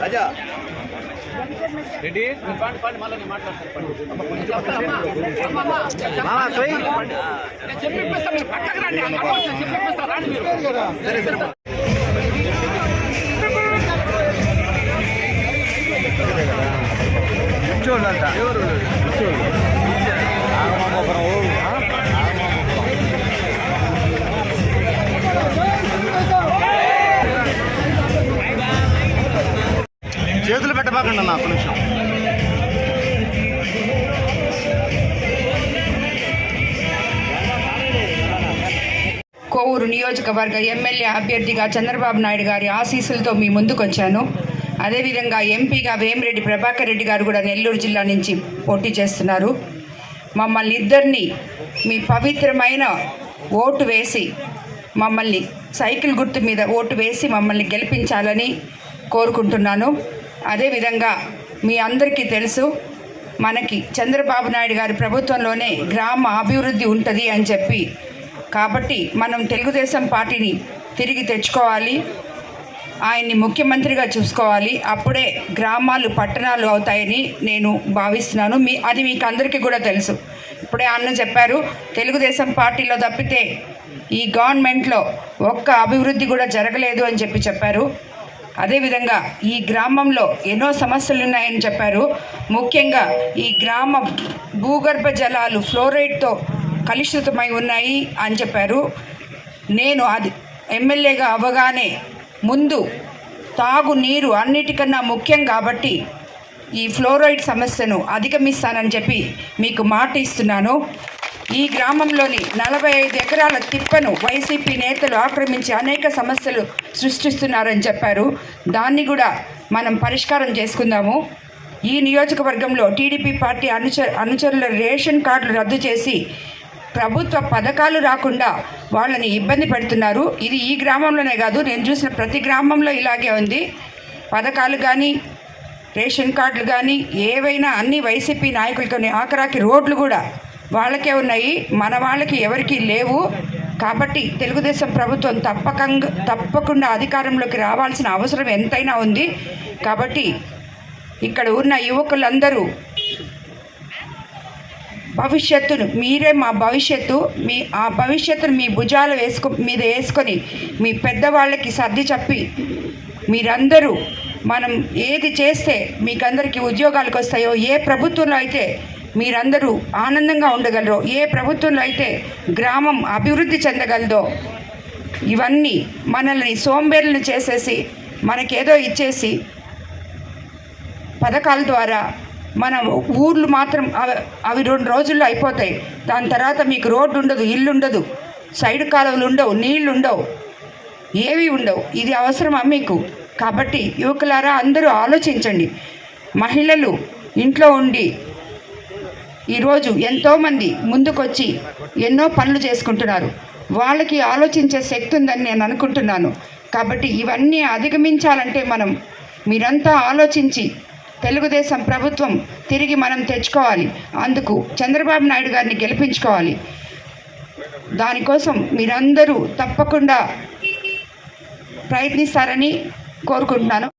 రాజా ready కూర్చోండి చేతులు పెట్టబాకండి అన్న ఒక్క నిమిషం. కోవూరు నియోజకవర్గ ఎమ్మెల్యే అభ్యర్థిగా చంద్రబాబు నాయుడు గారి ఆశీస్సులతో మీ ముందుకు వచ్చాను. అదేవిధంగా ఎంపీగా వేమిరెడ్డి ప్రభాకర్ రెడ్డి గారు కూడా నెల్లూరు జిల్లా నుంచి పోటీ చేస్తున్నారు. మమ్మల్ని ఇద్దరిని మీ పవిత్రమైన ఓటు వేసి మమ్మల్ని సైకిల్ గుర్తు మీద ఓటు వేసి మమ్మల్ని గెలిపించాలని కోరుకుంటున్నాను. అదేవిధంగా మీ అందరికీ తెలుసు, మనకి చంద్రబాబు నాయుడు గారి ప్రభుత్వంలోనే గ్రామ అభివృద్ధి ఉంటుంది అని చెప్పి, కాబట్టి మనం తెలుగుదేశం పార్టీని తిరిగి తెచ్చుకోవాలి, ఆయన్ని ముఖ్యమంత్రిగా చూసుకోవాలి. అప్పుడే గ్రామాలు పట్టణాలు అవుతాయని నేను భావిస్తున్నాను. అది మీకు అందరికీ కూడా తెలుసు. ఇప్పుడే అన్న చెప్పారు, తెలుగుదేశం పార్టీలో తప్పితే ఈ గవర్నమెంట్లో ఒక్క అభివృద్ధి కూడా జరగలేదు అని చెప్పారు. అదేవిధంగా ఈ గ్రామంలో ఎన్నో సమస్యలు ఉన్నాయని చెప్పారు. ముఖ్యంగా ఈ గ్రామ భూగర్భ జలాలు ఫ్లోరైడ్తో కలుషితమై ఉన్నాయి అని చెప్పారు. నేను అది ఎమ్మెల్యేగా అవ్వగానే ముందు తాగునీరు అన్నిటికన్నా ముఖ్యం కాబట్టి ఈ ఫ్లోరైడ్ సమస్యను అధిగమిస్తానని చెప్పి మీకు మాట ఇస్తున్నాను. ఈ గ్రామంలోని 45 ఎకరాల తిప్పను వైసీపీ నేతలు ఆక్రమించి అనేక సమస్యలు సృష్టిస్తున్నారని చెప్పారు. దాన్ని కూడా మనం పరిష్కారం చేసుకుందాము. ఈ నియోజకవర్గంలో టీడీపీ పార్టీ అనుచరుల రేషన్ కార్డులు రద్దు చేసి ప్రభుత్వ పథకాలు రాకుండా వాళ్ళని ఇబ్బంది పెడుతున్నారు. ఇది ఈ గ్రామంలోనే కాదు, నేను చూసిన ప్రతి గ్రామంలో ఇలాగే ఉంది. పథకాలు కానీ రేషన్ కార్డులు కానీ ఏవైనా అన్ని వైసీపీ నాయకులతోనే, ఆఖరాకి రోడ్లు కూడా వాళ్ళకే ఉన్నాయి, మన వాళ్ళకి ఎవరికీ లేవు. కాబట్టి తెలుగుదేశం ప్రభుత్వం తప్పకుండా అధికారంలోకి రావాల్సిన అవసరం ఎంతైనా ఉంది. కాబట్టి ఇక్కడ ఉన్న యువకులందరూ భవిష్యత్తును, మీరే మా భవిష్యత్తు, ఆ భవిష్యత్తును మీ భుజాలు మీద వేసుకొని మీ పెద్దవాళ్ళకి సర్ది చెప్పి మీరందరూ మనం ఏది చేస్తే మీకందరికీ ఉద్యోగాలకు వస్తాయో, ఏ ప్రభుత్వంలో అయితే మీరందరూ ఆనందంగా ఉండగలరో, ఏ ప్రభుత్వంలో అయితే గ్రామం అభివృద్ధి చెందగలదో, ఇవన్నీ మనల్ని సోంబేర్లను చేసేసి మనకేదో ఇచ్చేసి పథకాల ద్వారా మన ఊర్లు మాత్రం అవి 2 రోజుల్లో అయిపోతాయి. దాని తర్వాత మీకు రోడ్డు ఉండదు, ఇల్లు ఉండదు, సైడ్ కాలువలు ఉండవు, నీళ్లు ఉండవు, ఏవి ఉండవు. ఇది అవసరమా మీకు? కాబట్టి యువకులారా అందరూ ఆలోచించండి. మహిళలు ఇంట్లో ఉండి ఈరోజు ఎంతోమంది ముందుకొచ్చి ఎన్నో పనులు చేసుకుంటున్నారు. వాళ్ళకి ఆలోచించే శక్తి ఉందని నేను అనుకుంటున్నాను. కాబట్టి ఇవన్నీ అధిగమించాలంటే మీరంతా ఆలోచించి తెలుగుదేశం ప్రభుత్వం తిరిగి మనం తెచ్చుకోవాలి. అందుకు చంద్రబాబు నాయుడు గారిని గెలిపించుకోవాలి. దానికోసం మీరందరూ తప్పకుండా ప్రయత్నిస్తారని కోరుకుంటున్నాను.